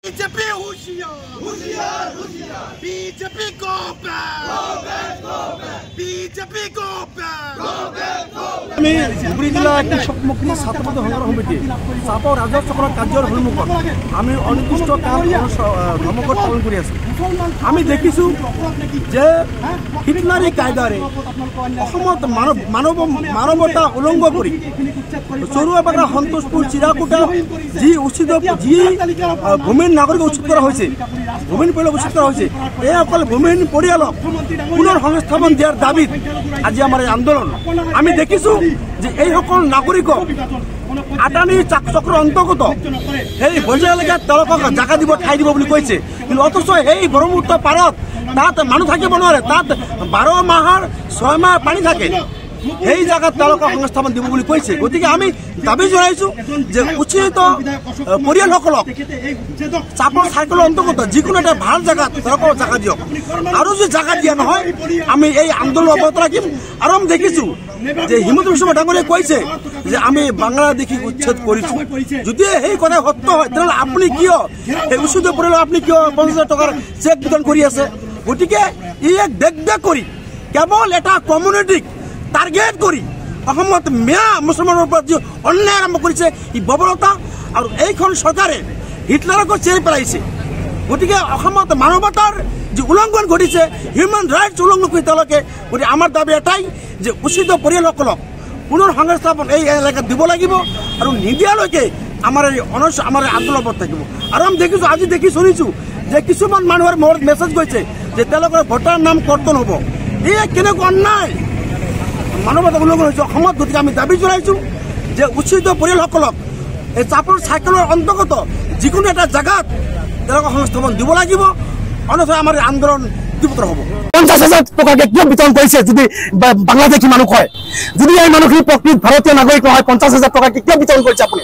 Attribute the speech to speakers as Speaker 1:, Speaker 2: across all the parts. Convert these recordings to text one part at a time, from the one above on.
Speaker 1: BJP होशियार BJP को BJP को
Speaker 2: আমি ধুবুৰী জিলা কৃষক মুক্তি ছাত্ৰবাদী সংগ্ৰাম সমিতি চাপৰ ৰাজচক্ৰ কাৰ্যৰ সন্মুখত আমি অনিৰ্দিষ্টকাল ধৰ্মঘট পালন কৰি আছোঁ। আমি দেখিছোঁ যে হিটলাৰী কায়দাৰে অসমত মানৱতা উলংঘ কৰি চৰুৱাবাগা সন্তোষপুৰ চিৰাকুটা যি ভূমিহীন নাগৰিক উচ্ছেদ কৰা হৈছে, ভূমিহীন পৰিয়ালক উচ্ছেদ কৰা হৈছে, এইসকল ভূমিহীন পৰিয়ালক পুনৰ সংস্থাপন দিয়াৰ দাবীত আজি আমাৰ এই আন্দোলন। আমি দেখিছোঁ যে এইসকল নাগৰিকক আদানী চক্ৰ অন্তৰ্গত সেই বজাৰ এলেকাত তেওঁলোকক জাগা দিব, ঠাই দিব বুলি কৈছে, কিন্তু অথচ সেই ব্ৰহ্মপুত্ৰ পাৰত তাত মানুহ থাকিব নোৱাৰে, তাত 12 মাহৰ 6 মাহ পানী থাকে, সেই জায়গাত তেওঁলোকক সংস্থাপন দিব বুলি কৈছে। গতিকে আমি দাবী জনাইছোঁ যে উচিত পৰিয়ালসকলক চাপৰ চাইকেলৰ অন্তৰ্গত যিকোনো এটা ভাল জেগাত তেওঁলোকক জাগা দিয়ক, আৰু যদি জাগা দিয়া নহয় আমি এই আন্দোলন অব্যাহত ৰাখিম। আৰু আমি দেখিছোঁ যে হিমন্ত বিশ্ব শৰ্মা ডাঙৰীয়াই কৈছে যে আমি বাংলাদেশীক উচ্ছেদ কৰিছোঁ। যদি সেই কথা সত্য হয় তেনেহ'লে আপুনি কিয় সেই উচ্ছেদ পৰিয়ালক আপুনি কিয় 50,000 টকাৰ চেক বিতৰণ কৰি আছে? গতিকে ই এক দেখ কৰি কেৱল এটা কমিউনিটিক টাৰ্গেট কৰি অসমত মিয়া মুছলমানৰ ওপৰত যি অন্যায় আৰম্ভ কৰিছে ই বৰ্বৰতা, আৰু এইখন চৰকাৰে হিটলাৰকো চেৰি পেলাইছে। গতিকে অসমত মানৱতাৰ যি উলংঘন ঘটিছে, হিউমেন ৰাইটছ উলংঘন কৰি তেওঁলোকে, গতিকে আমাৰ দাবী এটাই যে উচিত পৰিয়ালসকলক পুনৰ সংস্থাপন এই এলেকাত দিব লাগিব, আৰু নিদিয়ালৈকে আমাৰ এই আন্দোলন অব্যাহত থাকিব। আৰু আমি দেখিছোঁ, আজি শুনিছোঁ যে কিছুমান মানুহৰ মূৰত মেছেজ গৈছে যে তেওঁলোকৰ ভোটাৰ নাম কৰ্তন হ'ব। এই কেনেকুৱা অন্যায় মানৱতা উলংঘন হৈছে অসমত। গতিকে আমি দাবী জনাইছোঁ যে উচিত পৰিয়ালসকলক এই চাপৰ চাইকেলৰ অন্তৰ্গত যিকোনো এটা জেগাত তেওঁলোকক সংস্থাপন দিব লাগিব, অন্যথা আমাৰ আন্দোলন তীব্ৰ হ'ব।
Speaker 3: 50,000 টকাকে কিয় বিতৰণ কৰিছে যদি বাংলাদেশী মানুহ হয়? যদি এই মানুহখিনি প্ৰকৃত ভাৰতীয় নাগৰিক নহয় 50,000 টকাকে কিয় বিতৰণ কৰিছে আপুনি?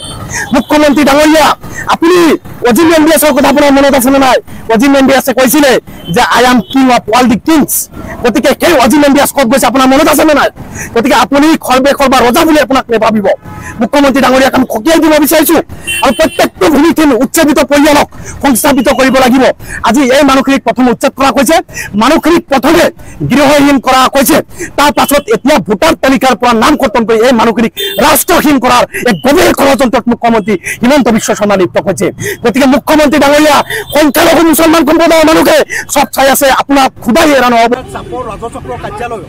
Speaker 3: মুখ্যমন্ত্ৰী ডাঙৰীয়া, আপুনি অজিম এমবিএছৰ কথা আপোনাৰ মনত আছে নে নাই? অজিম এমবিএছে কৈছিলে যে I am king of all the Kings. গতিকে সেই অজিম এমবিএছ ক'ত গৈছে আপোনাৰ মনত আছে নে নাই? গতিকে আপুনি খৰবেশৰ বা ৰজা বুলি আপোনাক নেভাবিব। মুখ্যমন্ত্ৰী ডাঙৰীয়াক আমি সকীয়াই দিব বিচাৰিছোঁ, আৰু প্ৰত্যেকটো ভূমিহীন উচ্ছেদিত পৰিয়ালক সংস্থাপিত কৰিব লাগিব। আজি এই মানুহখিনিক প্ৰথম উচ্ছেদ কৰা হৈছে, মানুহখিনিক প্ৰথমে গৃহহীন কৰা হৈছে, তাৰ পাছত এতিয়া ভোটাৰ তালিকাৰ পৰা নাম কৰ্তন কৰি এই মানুহখিনিক ৰাষ্ট্ৰহীন কৰাৰ এক গভীৰ ষড়যন্ত্ৰত মুখ্যমন্ত্ৰী হিমন্ত বিশ্ব শৰ্মা লিপ্ত হৈছে। গতিকে মুখ্যমন্ত্ৰী ডাঙৰীয়া, সংখ্যালঘু মুছলমান সম্প্ৰদায়ৰ মানুহে চব চাই আছে, আপোনাক খুদাই এৰা নহ'ব।
Speaker 2: চাপৰ ৰাজচক্ৰ কাৰ্যালয়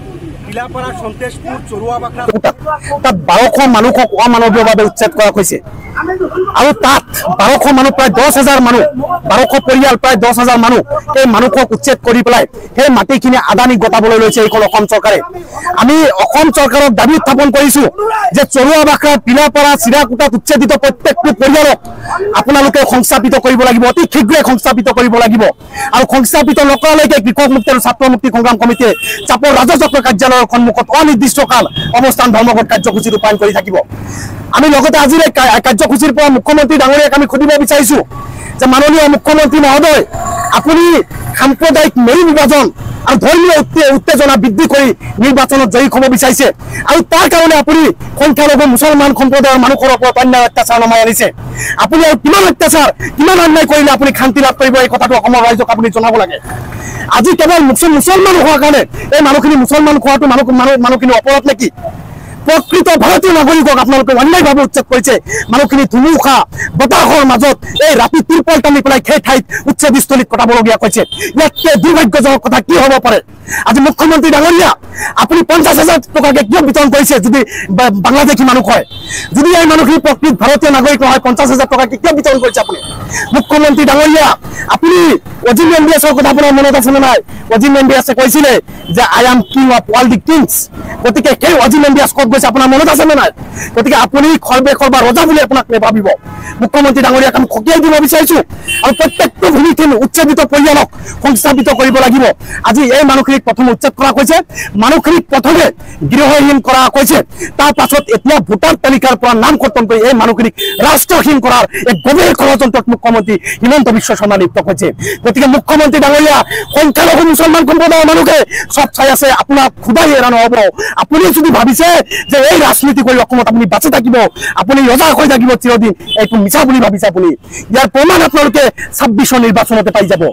Speaker 2: টিলাপাৰা সন্তোষপুৰ চৰুৱাবাগা
Speaker 3: তাত 1200 মানুহক অমানৱীয়ভাৱে উচ্ছেদ কৰা হৈছে, আৰু তাত 1200 মানুহ, প্ৰায় 10,000 মানুহ, 1200 পৰিয়াল, প্ৰায় 10,000 মানুহ, সেই মানুহক উচ্ছেদ কৰি পেলাই সেই মাটিখিনি আদানীক গতাবলৈ লৈছে এইখন অসম চৰকাৰে। আমি অসম চৰকাৰক দাবী উত্থাপন কৰিছোঁ যে চৰুৱাবাগা, টিলাপাৰা, চিৰাকুটাত উচ্ছেদিত প্ৰত্যেকটো পৰিয়ালক আপোনালোকে সংস্থাপিত কৰিব লাগিব, অতি শীঘ্ৰে সংস্থাপিত কৰিব লাগিব, আৰু সংস্থাপিত নকৰালৈকে কৃষক মুক্তি আৰু ছাত্ৰ মুক্তি সংগ্ৰাম সমিতিয়ে চাপৰ ৰাজচক্ৰ কাৰ্যালয়ৰ সন্মুখত অনিৰ্দিষ্টকাল অৱস্থান ধৰ্মঘট কাৰ্যসূচী ৰূপায়ণ কৰি থাকিব। আমি লগতে আজিৰ এই কাৰ্যসূচীৰ পৰা মুখ্যমন্ত্ৰী ডাঙৰীয়াক আমি সুধিব বিচাৰিছোঁ যে মাননীয় মুখ্যমন্ত্ৰী মহোদয়, আপুনি সাম্প্ৰদায়িক মেৰু বিভাজন আৰু ধৰ্মীয় উত্তেজনা বৃদ্ধি কৰি নিৰ্বাচনত জয়ী হ'ব বিচাৰিছে, আৰু তাৰ কাৰণে আপুনি সংখ্যালঘু মুছলমান সম্প্ৰদায়ৰ মানুহৰ ওপৰত অন্যায় অত্যাচাৰ নমাই আনিছে। আপুনি আৰু কিমান অত্যাচাৰ, কিমান অন্যায় কৰিলে আপুনি শান্তি লাভ কৰিব, এই কথাটো অসমৰ ৰাইজক আপুনি জনাব লাগে। আজি কেৱল মুছলমান হোৱাৰ কাৰণে এই মানুহখিনি মুছলমান খোৱাটো মানুহখিনি অপৰাধ নেকি? প্ৰকৃত ভাৰতীয় নাগৰিকক আপোনালোকে অন্যায়ভাৱে উচ্ছেদ কৰিছে। মানুহখিনি ধুমুহা বতাহৰ মাজত এই ৰাতি তিৰপল টানি পেলাই সেই ঠাইত উচ্ছেদস্থলীত কটাবলগীয়া হৈছে। ইয়াতকৈ দুৰ্ভাগ্যজনক কথা কি হ'ব পাৰে? আজি মুখ্যমন্ত্ৰী ডাঙৰীয়া, আপুনি 50,000 টকাকে কিয় বিতৰণ কৰিছে যদি বাংলাদেশী মানুহ হয়? যদি এই মানুহখিনি প্ৰকৃত ভাৰতীয় নাগৰিক নহয় 50,000 টকাকে কিয় বিতৰণ কৰিছে আপুনি? মুখ্যমন্ত্ৰী ডাঙৰীয়া, আপুনি অজিম এমবিএছৰ কথা আপোনাৰ মনত আছে নে নাই? অজিম এমবিএছে কৈছিলে যে I am king of all the Kings. গতিকে সেই অজিম এমবিএছ ক'ত গৈছে আপোনাৰ মনত আছে নে নাই? গতিকে আপুনি খৰবেশৰ বা ৰজা বুলি আপোনাক নেভাবিব। মুখ্যমন্ত্ৰী ডাঙৰীয়াক আমি সকীয়াই দিব বিচাৰিছোঁ, আৰু প্ৰত্যেকটো ভূমিহীন উচ্ছেদিত পৰিয়ালক সংস্থাপিত কৰিব লাগিব। আজি এই মানুহখিনিক প্ৰথমে উচ্ছেদ কৰা হৈছে, মানুহখিনিক প্ৰথমে গৃহহীন কৰা হৈছে, তাৰ পাছত এতিয়া ভোটাৰ তালিকাৰ পৰা নাম কৰ্তন কৰি এই মানুহখিনিক ৰাষ্ট্ৰহীন কৰাৰ এক গভীৰ ষড়যন্ত্ৰত মুখ্যমন্ত্ৰী হিমন্ত বিশ্ব শৰ্মা লিপ্ত হৈছে। গতিকে মুখ্যমন্ত্ৰী ডাঙৰীয়া, সংখ্যালঘু মুছলমান সম্প্ৰদায়ৰ মানুহে চব চাই আছে, আপোনাক খুদাই এৰা নহ'ব। আপুনি যদি ভাবিছে যে এই ৰাজনীতি কৰি অসমত আপুনি বাচি থাকিব, আপুনি ৰজা হৈ থাকিব চিৰদিন, এইটো মিছা বুলি ভাবিছে আপুনি। ইয়াৰ প্ৰমাণ আপোনালোকে 26 নিৰ্বাচনতে পাই যাব।